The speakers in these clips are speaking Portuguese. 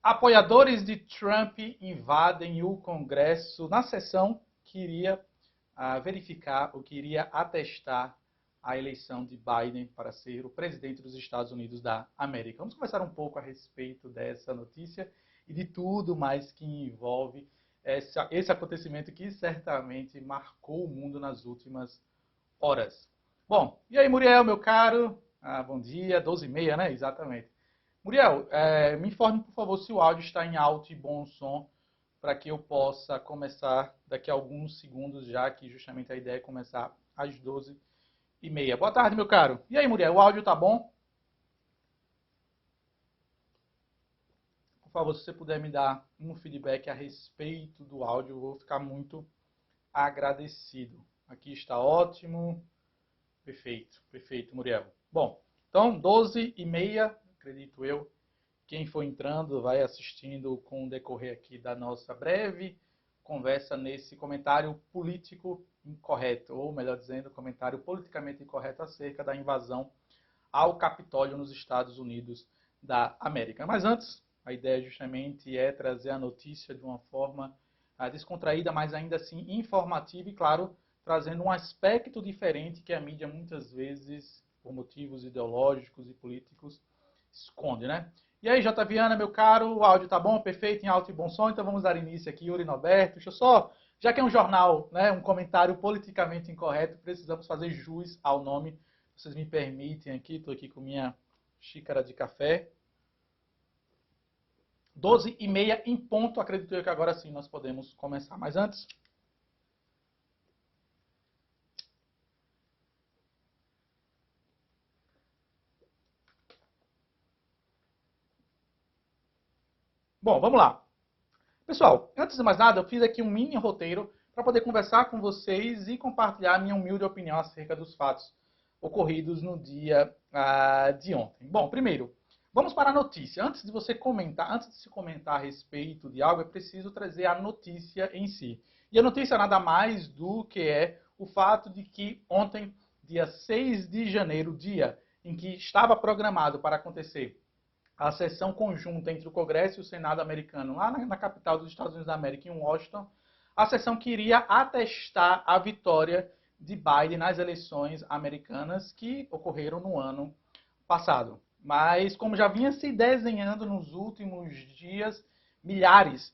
Apoiadores de Trump invadem o Congresso na sessão que iria verificar, ou que iria atestar a eleição de Biden para ser o presidente dos Estados Unidos da América. Vamos conversar um pouco a respeito dessa notícia e de tudo mais que envolve esse acontecimento que certamente marcou o mundo nas últimas horas. Bom, e aí, Muriel, meu caro? Bom dia, 12h30, né? Exatamente. Muriel, me informe, por favor, se o áudio está em alto e bom som, para que eu possa começar daqui a alguns segundos, já que justamente a ideia é começar às 12h30. Boa tarde, meu caro. E aí, Muriel, o áudio tá bom? Por favor, se você puder me dar um feedback a respeito do áudio, eu vou ficar muito agradecido. Aqui está ótimo. Perfeito, perfeito, Muriel. Bom, então, 12h30, acredito eu. Quem for entrando vai assistindo com o decorrer aqui da nossa breve conversa nesse comentário político incorreto, ou melhor dizendo, comentário politicamente incorreto acerca da invasão ao Capitólio nos Estados Unidos da América. Mas antes, a ideia justamente é trazer a notícia de uma forma descontraída, mas ainda assim informativa e, claro, trazendo um aspecto diferente que a mídia muitas vezes, por motivos ideológicos e políticos, esconde, né? E aí, J. Viana, meu caro, o áudio tá bom, perfeito, em alto e bom som, então vamos dar início aqui, Yuri Norberto. Deixa eu só, já que é um jornal, né, um comentário politicamente incorreto, precisamos fazer jus ao nome. Vocês me permitem aqui, estou aqui com minha xícara de café. 12h30 em ponto, acredito eu que agora sim nós podemos começar. Mas antes... Bom, vamos lá. Pessoal, antes de mais nada, eu fiz aqui um mini roteiro para poder conversar com vocês e compartilhar minha humilde opinião acerca dos fatos ocorridos no dia de ontem. Bom, primeiro, vamos para a notícia. Antes de se comentar a respeito de algo, é preciso trazer a notícia em si. E a notícia nada mais do que é o fato de que ontem, dia 6 de janeiro, dia em que estava programado para acontecer a sessão conjunta entre o Congresso e o Senado americano, lá na capital dos Estados Unidos da América, em Washington, a sessão que iria atestar a vitória de Biden nas eleições americanas que ocorreram no ano passado. Mas, como já vinha se desenhando nos últimos dias, milhares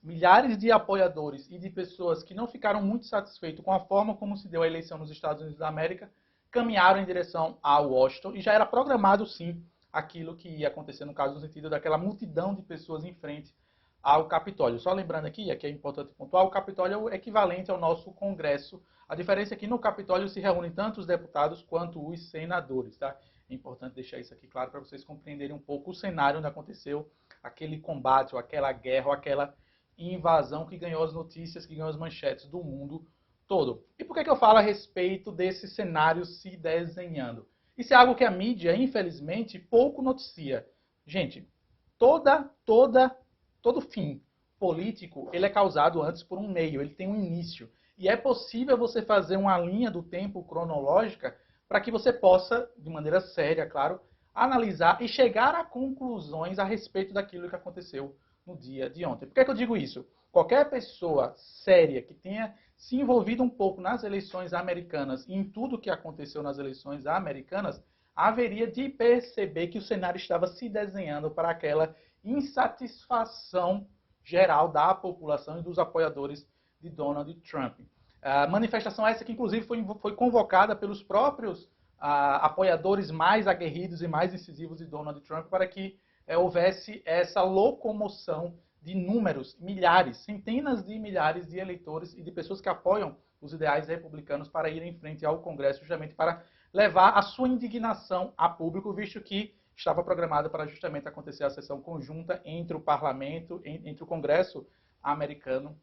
de apoiadores e de pessoas que não ficaram muito satisfeitos com a forma como se deu a eleição nos Estados Unidos da América, caminharam em direção a Washington e já era programado, sim, aquilo que ia acontecer no caso no sentido daquela multidão de pessoas em frente ao Capitólio. Só lembrando aqui é importante pontuar, o Capitólio é o equivalente ao nosso Congresso. A diferença é que no Capitólio se reúnem tanto os deputados quanto os senadores, tá? É importante deixar isso aqui claro para vocês compreenderem um pouco o cenário onde aconteceu aquele combate, ou aquela guerra, ou aquela invasão que ganhou as notícias, que ganhou as manchetes do mundo todo. E por que eu falo a respeito desse cenário se desenhando? Isso é algo que a mídia, infelizmente, pouco noticia. Gente, todo fim político, ele é causado antes por um meio, ele tem um início. E é possível você fazer uma linha do tempo cronológica para que você possa, de maneira séria, claro, analisar e chegar a conclusões a respeito daquilo que aconteceu no dia de ontem. Por que eu digo isso? Qualquer pessoa séria que tenha se envolvido um pouco nas eleições americanas e em tudo que aconteceu nas eleições americanas, haveria de perceber que o cenário estava se desenhando para aquela insatisfação geral da população e dos apoiadores de Donald Trump. A manifestação essa que, inclusive, foi convocada pelos próprios apoiadores mais aguerridos e mais incisivos de Donald Trump para que houvesse essa locomoção de números, milhares, centenas de milhares de eleitores e de pessoas que apoiam os ideais republicanos para ir em frente ao Congresso, justamente para levar a sua indignação a público, visto que estava programado para justamente acontecer a sessão conjunta entre o parlamento, entre o Congresso americano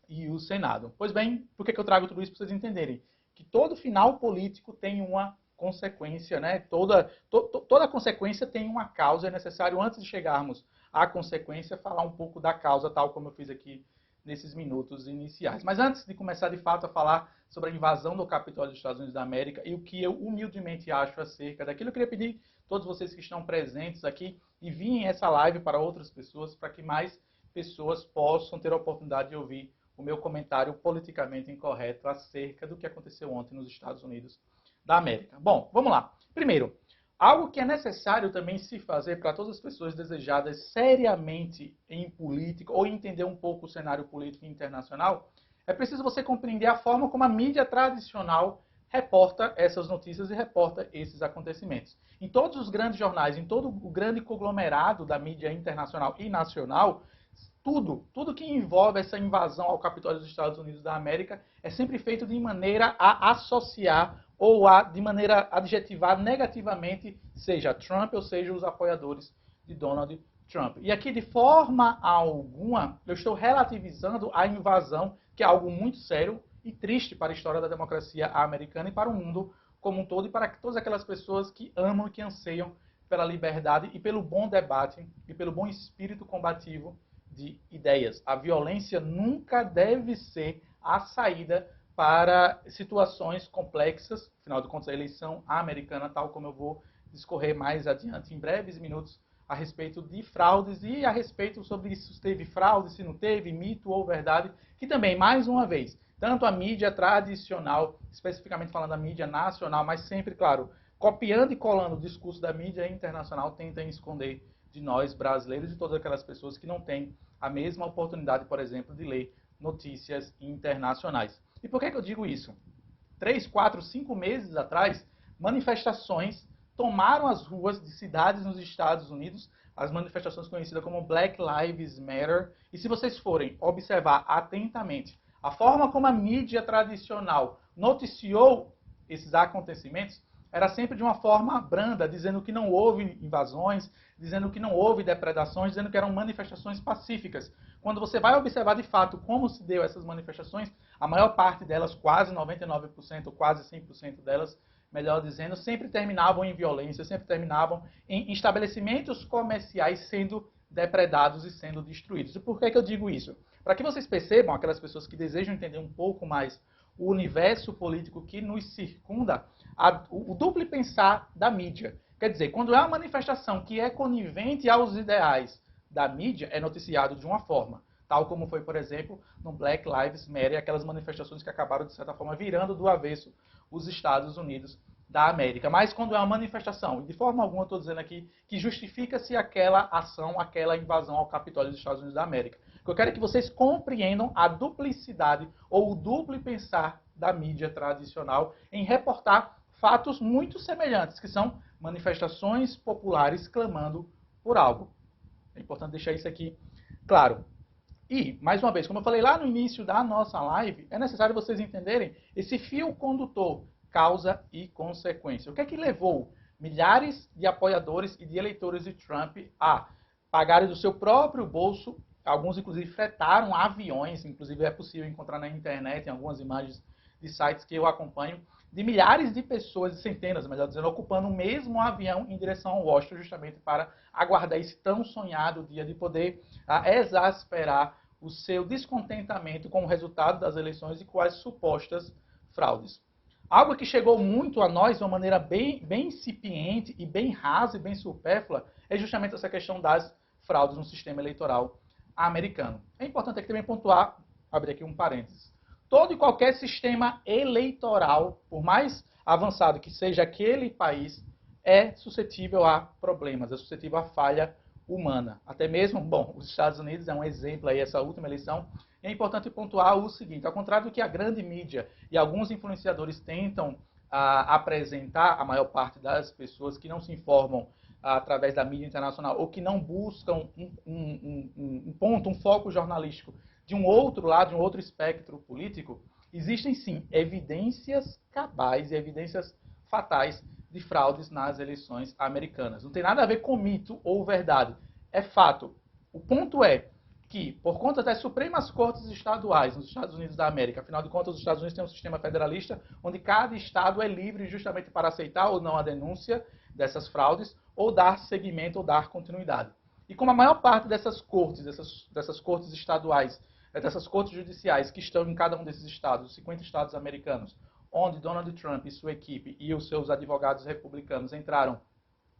e o Senado. Pois bem, por que eu trago tudo isso para vocês entenderem? Que todo final político tem uma consequência, né? Toda consequência tem uma causa, é necessário, antes de chegarmos à consequência, falar um pouco da causa, tal como eu fiz aqui nesses minutos iniciais. Mas antes de começar de fato a falar sobre a invasão do Capitólio dos Estados Unidos da América e o que eu humildemente acho acerca daquilo, eu queria pedir a todos vocês que estão presentes aqui enviem essa live para outras pessoas, para que mais pessoas possam ter a oportunidade de ouvir o meu comentário politicamente incorreto acerca do que aconteceu ontem nos Estados Unidos da América. Bom, vamos lá. Primeiro, algo que é necessário também se fazer para todas as pessoas desejadas seriamente em política ou entender um pouco o cenário político internacional, é preciso você compreender a forma como a mídia tradicional reporta essas notícias e reporta esses acontecimentos. Em todos os grandes jornais, em todo o grande conglomerado da mídia internacional e nacional, tudo que envolve essa invasão ao Capitólio dos Estados Unidos da América é sempre feito de maneira a associar ou de maneira a adjetivar negativamente, seja Trump ou seja os apoiadores de Donald Trump. E aqui, de forma alguma, eu estou relativizando a invasão, que é algo muito sério e triste para a história da democracia americana e para o mundo como um todo e para todas aquelas pessoas que amam e que anseiam pela liberdade e pelo bom debate e pelo bom espírito combativo de ideias. A violência nunca deve ser a saída para situações complexas. Afinal de contas, a eleição americana, tal como eu vou discorrer mais adiante em breves minutos, a respeito de fraudes e a respeito sobre se teve fraude, se não teve, mito ou verdade, que também, mais uma vez, tanto a mídia tradicional, especificamente falando da mídia nacional, mas sempre, claro, copiando e colando o discurso da mídia internacional, tentam esconder de nós brasileiros e todas aquelas pessoas que não têm a mesma oportunidade, por exemplo, de ler notícias internacionais. E por que eu digo isso? 3, 4, 5 meses atrás, manifestações tomaram as ruas de cidades nos Estados Unidos, as manifestações conhecidas como Black Lives Matter. E se vocês forem observar atentamente a forma como a mídia tradicional noticiou esses acontecimentos, era sempre de uma forma branda, dizendo que não houve invasões, dizendo que não houve depredações, dizendo que eram manifestações pacíficas. Quando você vai observar de fato como se deu essas manifestações, a maior parte delas, quase 99%, quase 100% delas, melhor dizendo, sempre terminavam em violência, sempre terminavam em estabelecimentos comerciais sendo depredados e sendo destruídos. E por que eu digo isso? Para que vocês percebam, aquelas pessoas que desejam entender um pouco mais o universo político que nos circunda, o duplo pensar da mídia. Quer dizer, quando é uma manifestação que é conivente aos ideais da mídia, é noticiado de uma forma. Tal como foi, por exemplo, no Black Lives Matter, aquelas manifestações que acabaram, de certa forma, virando do avesso os Estados Unidos da América. Mas quando é uma manifestação, e de forma alguma eu estou dizendo aqui que justifica-se aquela ação, aquela invasão ao Capitólio dos Estados Unidos da América. O que eu quero é que vocês compreendam a duplicidade ou o duplo pensar da mídia tradicional em reportar fatos muito semelhantes, que são manifestações populares clamando por algo. É importante deixar isso aqui claro. E, mais uma vez, como eu falei lá no início da nossa live, é necessário vocês entenderem esse fio condutor, causa e consequência. O que é que levou milhares de apoiadores e de eleitores de Trump a pagarem do seu próprio bolso, alguns inclusive fretaram aviões, inclusive é possível encontrar na internet em algumas imagens de sites que eu acompanho, de milhares de pessoas, centenas, melhor dizendo, ocupando o mesmo avião em direção a Washington, justamente para aguardar esse tão sonhado dia de poder exasperar o seu descontentamento com o resultado das eleições e com as supostas fraudes. Algo que chegou muito a nós de uma maneira bem incipiente e bem rasa e bem supérflua é justamente essa questão das fraudes no sistema eleitoral americano. É importante aqui também pontuar, abrir aqui um parênteses. Todo e qualquer sistema eleitoral, por mais avançado que seja aquele país, é suscetível a problemas, é suscetível a falha humana. Até mesmo, bom, os Estados Unidos é um exemplo aí, essa última eleição. E é importante pontuar o seguinte, ao contrário do que a grande mídia e alguns influenciadores tentam apresentar, a maior parte das pessoas que não se informam através da mídia internacional ou que não buscam um ponto, um foco jornalístico de um outro lado, de um outro espectro político, existem sim evidências cabais e evidências fatais de fraudes nas eleições americanas. Não tem nada a ver com mito ou verdade, é fato. O ponto é que, por conta das Supremas Cortes estaduais nos Estados Unidos da América, afinal de contas, os Estados Unidos têm um sistema federalista onde cada estado é livre justamente para aceitar ou não a denúncia dessas fraudes, ou dar seguimento ou dar continuidade. E como a maior parte dessas cortes, dessas cortes estaduais, dessas cortes judiciais que estão em cada um desses estados, os 50 estados americanos, onde Donald Trump e sua equipe e os seus advogados republicanos entraram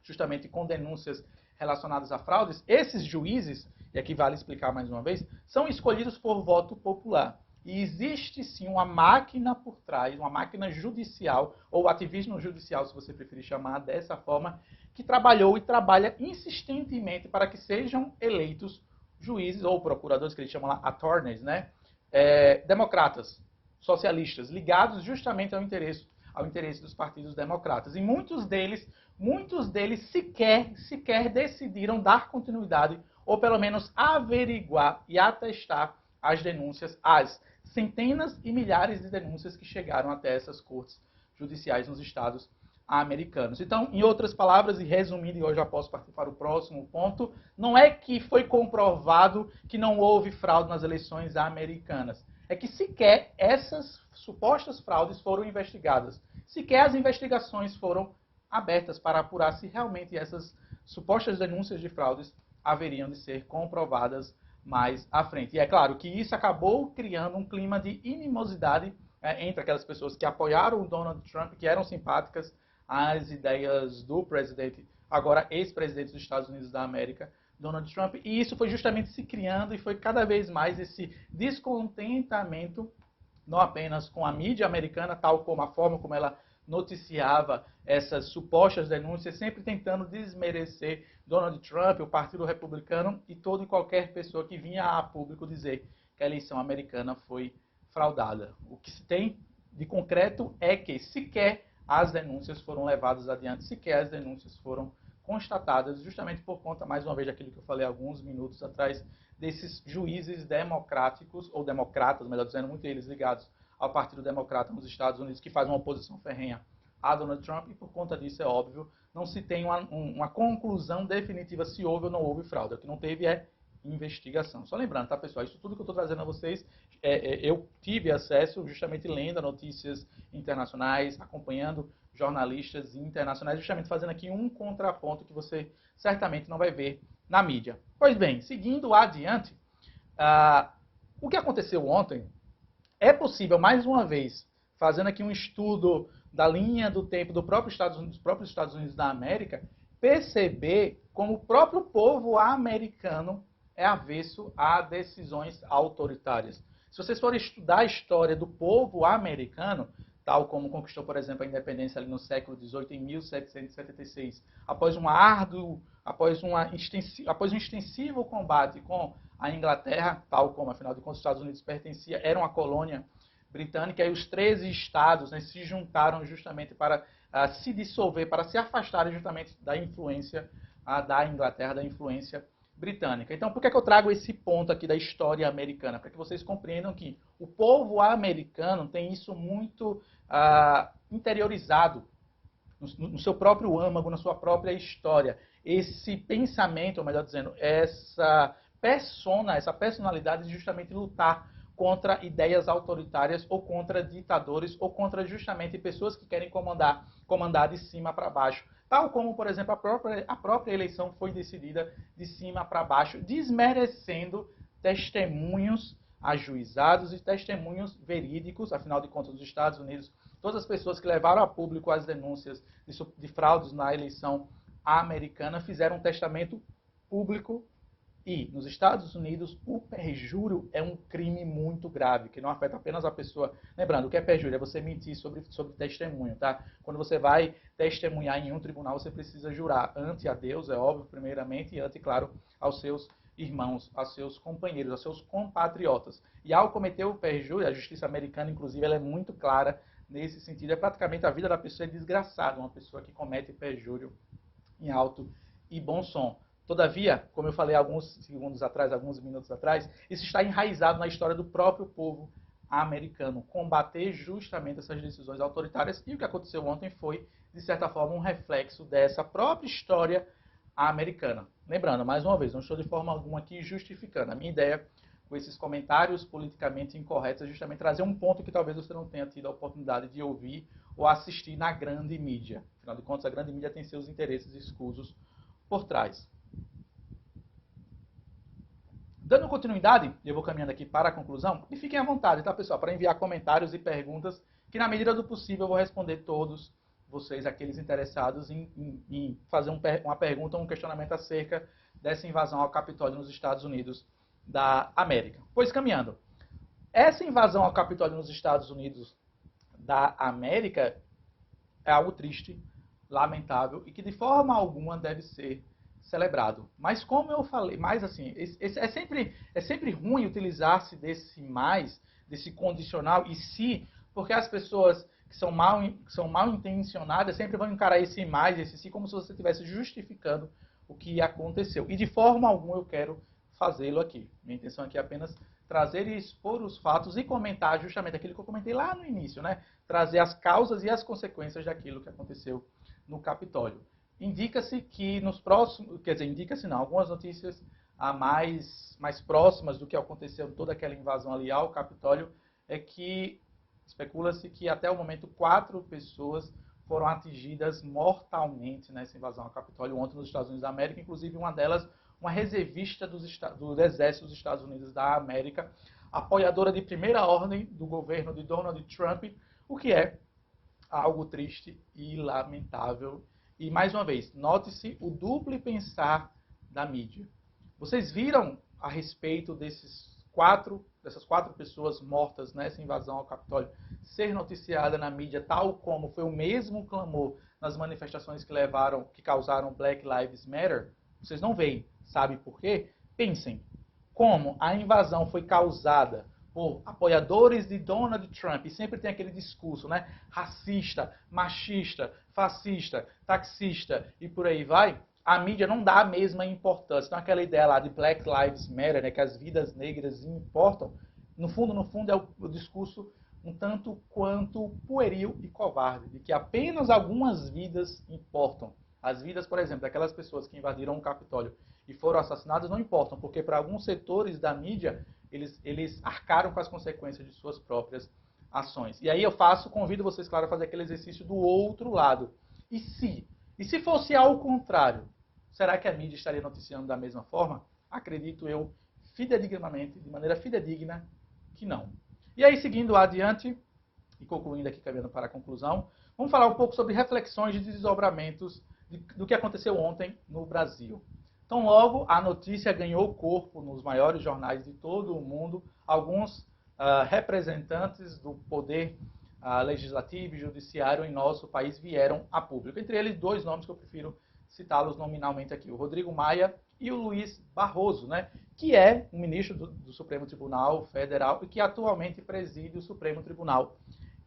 justamente com denúncias relacionados a fraudes, esses juízes, e aqui vale explicar mais uma vez, são escolhidos por voto popular. E existe sim uma máquina por trás, uma máquina judicial, ou ativismo judicial, se você preferir chamar dessa forma, que trabalhou e trabalha insistentemente para que sejam eleitos juízes ou procuradores, que eles chamam lá attorneys, né? Democratas, socialistas, ligados justamente ao interesse dos partidos democratas. E muitos deles sequer decidiram dar continuidade, ou pelo menos averiguar e atestar as denúncias, as centenas e milhares de denúncias que chegaram até essas cortes judiciais nos estados americanos. Então, em outras palavras, e resumindo, e eu já posso partir para o próximo ponto, não é que foi comprovado que não houve fraude nas eleições americanas. É que sequer essas supostas fraudes foram investigadas. Sequer as investigações foram abertas para apurar se realmente essas supostas denúncias de fraudes haveriam de ser comprovadas mais à frente. E é claro que isso acabou criando um clima de inimosidade entre aquelas pessoas que apoiaram o Donald Trump, que eram simpáticas às ideias do presidente, agora ex-presidente dos Estados Unidos da América, Donald Trump. E isso foi justamente se criando e foi cada vez mais esse descontentamento, não apenas com a mídia americana, tal como a forma como ela noticiava essas supostas denúncias, sempre tentando desmerecer Donald Trump, o Partido Republicano e toda e qualquer pessoa que vinha a público dizer que a eleição americana foi fraudada. O que se tem de concreto é que sequer as denúncias foram levadas adiante, sequer as denúncias foram constatadas, justamente por conta, mais uma vez, daquilo que eu falei alguns minutos atrás, desses juízes democráticos, ou democratas, melhor dizendo, muitos deles ligados ao Partido Democrata nos Estados Unidos, que faz uma oposição ferrenha a Donald Trump, e por conta disso, é óbvio, não se tem uma conclusão definitiva se houve ou não houve fraude. O que não teve é investigação. Só lembrando, tá, pessoal? Isso tudo que eu estou trazendo a vocês, eu tive acesso justamente lendo notícias internacionais, acompanhando jornalistas internacionais, justamente fazendo aqui um contraponto que você certamente não vai ver na mídia. Pois bem, seguindo adiante, o que aconteceu ontem, é possível, mais uma vez, fazendo aqui um estudo da linha do tempo dos próprios Estados Unidos da América, perceber como o próprio povo americano é avesso a decisões autoritárias. Se vocês forem estudar a história do povo americano, tal como conquistou, por exemplo, a independência ali no século XVIII, em 1776, após um extensivo combate com a Inglaterra, tal como, afinal de contas, os Estados Unidos era uma colônia britânica, e os 13 estados, né, se juntaram justamente para se dissolver, para se afastarem justamente da influência da Inglaterra, da influência britânica. Então, por que eu trago esse ponto aqui da história americana? Para que vocês compreendam que o povo americano tem isso muito interiorizado no seu próprio âmago, na sua própria história. Esse pensamento, ou melhor dizendo, essa personalidade de justamente lutar contra ideias autoritárias ou contra ditadores ou contra justamente pessoas que querem comandar de cima para baixo. Tal como, por exemplo, a própria eleição foi decidida de cima para baixo, desmerecendo testemunhos ajuizados e testemunhos verídicos. Afinal de contas, nos Estados Unidos, todas as pessoas que levaram a público as denúncias de fraudes na eleição americana fizeram um testamento público. E, nos Estados Unidos, o perjúrio é um crime muito grave, que não afeta apenas a pessoa. Lembrando, o que é perjúrio? É você mentir sobre testemunho, tá? Quando você vai testemunhar em um tribunal, você precisa jurar ante a Deus, é óbvio, primeiramente, e ante, claro, aos seus irmãos, aos seus companheiros, aos seus compatriotas. E ao cometer o perjúrio, a justiça americana, inclusive, ela é muito clara nesse sentido. É praticamente a vida da pessoa é desgraçada, uma pessoa que comete perjúrio em alto e bom som. Todavia, como eu falei alguns minutos atrás, isso está enraizado na história do próprio povo americano, combater justamente essas decisões autoritárias, e o que aconteceu ontem foi, de certa forma, um reflexo dessa própria história americana. Lembrando, mais uma vez, não estou de forma alguma aqui justificando. A minha ideia com esses comentários politicamente incorretos é justamente trazer um ponto que talvez você não tenha tido a oportunidade de ouvir ou assistir na grande mídia. Afinal de contas, a grande mídia tem seus interesses escusos por trás. Dando continuidade, eu vou caminhando aqui para a conclusão, e fiquem à vontade, tá, pessoal, para enviar comentários e perguntas, que na medida do possível eu vou responder todos vocês, aqueles interessados em fazer uma pergunta, um questionamento acerca dessa invasão ao Capitólio nos Estados Unidos da América. Pois caminhando, essa invasão ao Capitólio nos Estados Unidos da América é algo triste, lamentável e que de forma alguma deve ser celebrado. Mas como eu falei, mais assim, é sempre ruim utilizar-se desse condicional e se, porque as pessoas que são mal intencionadas sempre vão encarar esse mais, esse se, como se você estivesse justificando o que aconteceu. E de forma alguma eu quero fazê-lo aqui. Minha intenção aqui é apenas trazer e expor os fatos e comentar justamente aquilo que eu comentei lá no início, né? Trazer as causas e as consequências daquilo que aconteceu no Capitólio. Indica-se que nos próximos, quer dizer, indica-se não, algumas notícias mais próximas do que aconteceu toda aquela invasão ali ao Capitólio é que especula-se que até o momento 4 pessoas foram atingidas mortalmente nessa invasão ao Capitólio ontem nos Estados Unidos da América, inclusive uma delas uma reservista do Exército dos Estados Unidos da América, apoiadora de primeira ordem do governo de Donald Trump, o que é algo triste e lamentável. E, mais uma vez, note-se o duplo pensar da mídia. Vocês viram a respeito dessas 4 pessoas mortas nessa invasão ao Capitólio ser noticiada na mídia, tal como foi o mesmo clamor nas manifestações que causaram Black Lives Matter? Vocês não veem. Sabe por quê? Pensem, como a invasão foi causada por apoiadores de Donald Trump, e sempre tem aquele discurso, né? Racista, machista, fascista, taxista e por aí vai, a mídia não dá a mesma importância. Então aquela ideia lá de Black Lives Matter, né? Que as vidas negras importam, no fundo é o discurso um tanto quanto pueril e covarde, de que apenas algumas vidas importam. As vidas, por exemplo, daquelas pessoas que invadiram o Capitólio e foram assassinadas não importam, porque para alguns setores da mídia, eles arcaram com as consequências de suas próprias ações. E aí convido vocês, claro, a fazer aquele exercício do outro lado. E se fosse ao contrário? Será que a mídia estaria noticiando da mesma forma? Acredito eu, de maneira fidedigna, que não. E aí, seguindo adiante, e concluindo aqui, caminhando para a conclusão, vamos falar um pouco sobre reflexões de desdobramentos do que aconteceu ontem no Brasil. Então, logo, a notícia ganhou corpo nos maiores jornais de todo o mundo. Alguns representantes do poder legislativo e judiciário em nosso país vieram a público. Entre eles, 2 nomes que eu prefiro citá-los nominalmente aqui. O Rodrigo Maia e o Luiz Barroso, né, que é um ministro do Supremo Tribunal Federal e que atualmente preside o Supremo Tribunal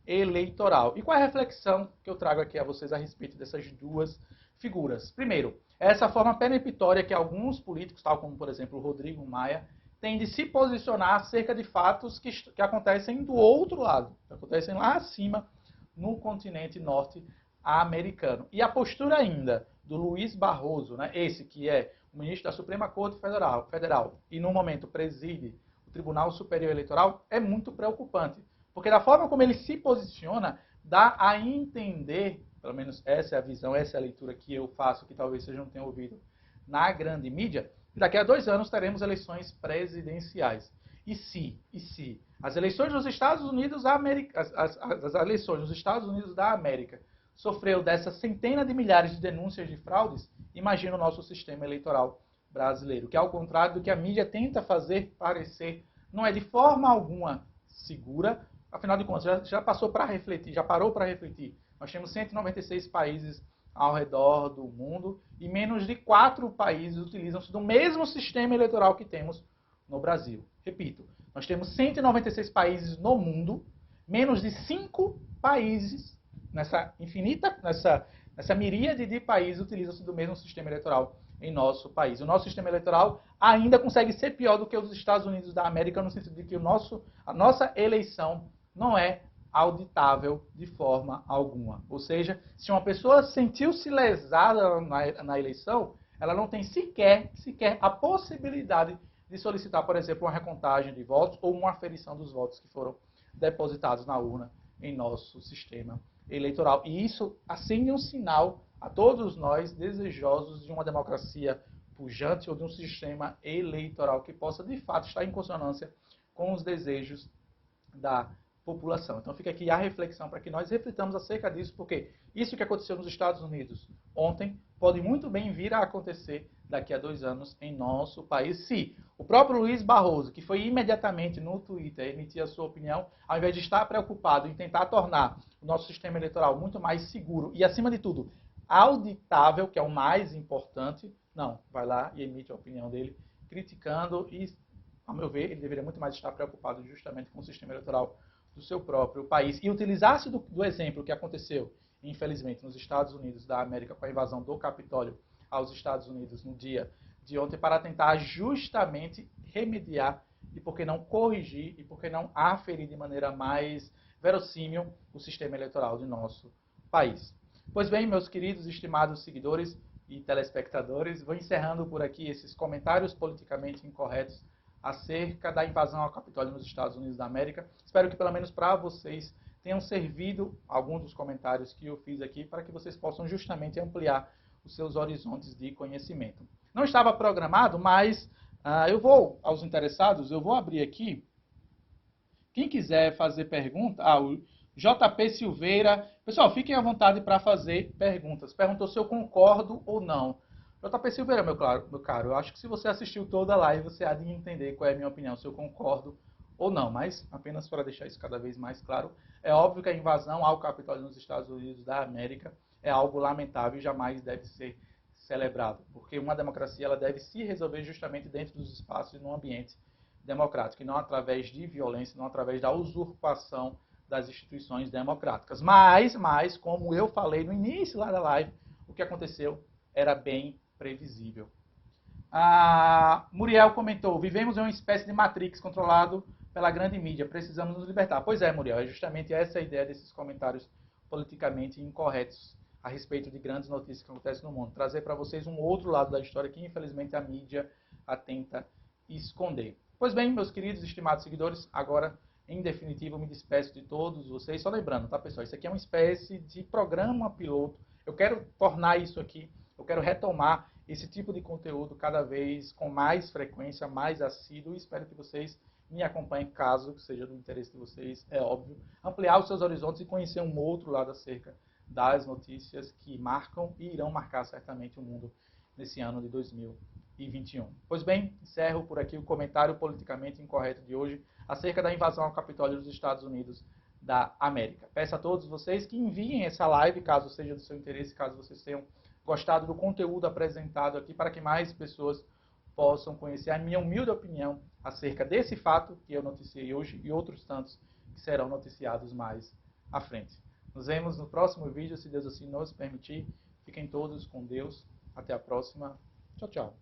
Eleitoral. E qual é a reflexão que eu trago aqui a vocês a respeito dessas 2 figuras? Primeiro, essa forma peremptória que alguns políticos, tal como, por exemplo, o Rodrigo Maia, têm de se posicionar acerca de fatos que acontecem do outro lado, que acontecem lá acima, no continente norte-americano. E a postura ainda do Luiz Barroso, né, esse que é o ministro da Suprema Corte Federal e, no momento, preside o Tribunal Superior Eleitoral, é muito preocupante. Porque da forma como ele se posiciona, dá a entender, pelo menos essa é a visão, essa é a leitura que eu faço, que talvez vocês não tenham ouvido na grande mídia, que daqui a 2 anos teremos eleições presidenciais. E se as eleições dos Estados Unidos da América, as eleições dos Estados Unidos da América sofreu dessas centenas de milhares de denúncias de fraudes, imagina o nosso sistema eleitoral brasileiro, que ao contrário do que a mídia tenta fazer parecer, não é de forma alguma segura. Afinal de contas, já parou para refletir. Nós temos 196 países ao redor do mundo e menos de 4 países utilizam-se do mesmo sistema eleitoral que temos no Brasil. Repito, nós temos 196 países no mundo, menos de 5 países nessa miríade de países utilizam-se do mesmo sistema eleitoral em nosso país. O nosso sistema eleitoral ainda consegue ser pior do que os Estados Unidos da América, no sentido de que a nossa eleição não é auditável de forma alguma. Ou seja, se uma pessoa sentiu-se lesada na eleição, ela não tem sequer a possibilidade de solicitar, por exemplo, uma recontagem de votos ou uma aferição dos votos que foram depositados na urna em nosso sistema eleitoral. E isso acende um sinal a todos nós desejosos de uma democracia pujante ou de um sistema eleitoral que possa, de fato, estar em consonância com os desejos da população. Então fica aqui a reflexão para que nós reflitamos acerca disso, porque isso que aconteceu nos Estados Unidos ontem pode muito bem vir a acontecer daqui a 2 anos em nosso país, se o próprio Luiz Barroso, que foi imediatamente no Twitter emitir a sua opinião, ao invés de estar preocupado em tentar tornar o nosso sistema eleitoral muito mais seguro e, acima de tudo, auditável, que é o mais importante, não, vai lá e emite a opinião dele, criticando e, ao meu ver, ele deveria muito mais estar preocupado justamente com o sistema eleitoral do seu próprio país e utilizar-se do exemplo que aconteceu, infelizmente, nos Estados Unidos da América com a invasão do Capitólio aos Estados Unidos no dia de ontem para tentar justamente remediar e, por que não, corrigir e, por que não, aferir de maneira mais verossímil o sistema eleitoral de nosso país. Pois bem, meus queridos e estimados seguidores e telespectadores, vou encerrando por aqui esses comentários politicamente incorretos acerca da invasão ao Capitólio nos Estados Unidos da América. Espero que, pelo menos para vocês, tenham servido alguns dos comentários que eu fiz aqui para que vocês possam justamente ampliar os seus horizontes de conhecimento. Não estava programado, mas eu vou, aos interessados, eu vou abrir aqui. Quem quiser fazer pergunta, o JP Silveira. Pessoal, fiquem à vontade para fazer perguntas. Perguntou se eu concordo ou não. JP Silveira, meu caro, eu acho que se você assistiu toda a live, você há de entender qual é a minha opinião, se eu concordo ou não. Mas, apenas para deixar isso cada vez mais claro, é óbvio que a invasão ao Capitólio nos Estados Unidos da América é algo lamentável e jamais deve ser celebrado. Porque uma democracia ela deve se resolver justamente dentro dos espaços e num ambiente democrático, e não através de violência, não através da usurpação das instituições democráticas. Mas, como eu falei no início lá da live, o que aconteceu era bem previsível. Muriel comentou, vivemos em uma espécie de Matrix controlado pela grande mídia, precisamos nos libertar. Pois é, Muriel, é justamente essa a ideia desses comentários politicamente incorretos a respeito de grandes notícias que acontecem no mundo. Trazer para vocês um outro lado da história que, infelizmente, a mídia tenta esconder. Pois bem, meus queridos e estimados seguidores, agora, em definitivo, eu me despeço de todos vocês. Só lembrando, tá, pessoal? Isso aqui é uma espécie de programa piloto. Eu quero tornar isso aqui, eu quero retomar esse tipo de conteúdo cada vez com mais frequência, mais assíduo, e espero que vocês me acompanhem, caso seja do interesse de vocês, é óbvio, ampliar os seus horizontes e conhecer um outro lado acerca das notícias que marcam e irão marcar certamente o mundo nesse ano de 2021. Pois bem, encerro por aqui o comentário politicamente incorreto de hoje acerca da invasão ao Capitólio dos Estados Unidos da América. Peço a todos vocês que enviem essa live, caso seja do seu interesse, caso vocês tenham gostado do conteúdo apresentado aqui, para que mais pessoas possam conhecer a minha humilde opinião acerca desse fato que eu noticiei hoje e outros tantos que serão noticiados mais à frente. Nos vemos no próximo vídeo, se Deus assim nos permitir. Fiquem todos com Deus. Até a próxima. Tchau, tchau.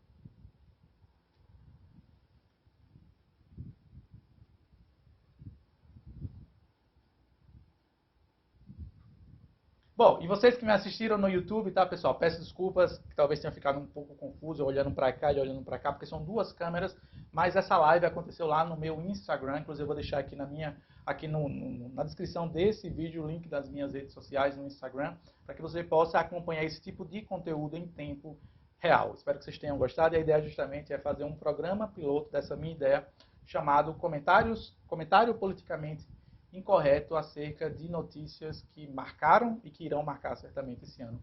Bom, e vocês que me assistiram no YouTube, tá, pessoal? Peço desculpas, que talvez tenha ficado um pouco confuso, olhando para cá e olhando para cá, porque são duas câmeras, mas essa live aconteceu lá no meu Instagram, inclusive eu vou deixar aqui na descrição desse vídeo o link das minhas redes sociais no Instagram, para que você possa acompanhar esse tipo de conteúdo em tempo real. Espero que vocês tenham gostado, e a ideia justamente é fazer um programa piloto dessa minha ideia, chamado Comentário Politicamente Incorreto acerca de notícias que marcaram e que irão marcar certamente esse ano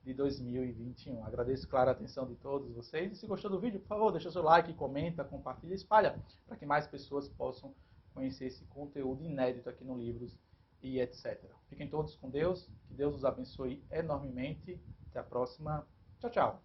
de 2021. Agradeço, claro, a atenção de todos vocês. E se gostou do vídeo, por favor, deixa seu like, comenta, compartilha e espalha, para que mais pessoas possam conhecer esse conteúdo inédito aqui no Livros e etc. Fiquem todos com Deus, que Deus os abençoe enormemente. Até a próxima. Tchau, tchau.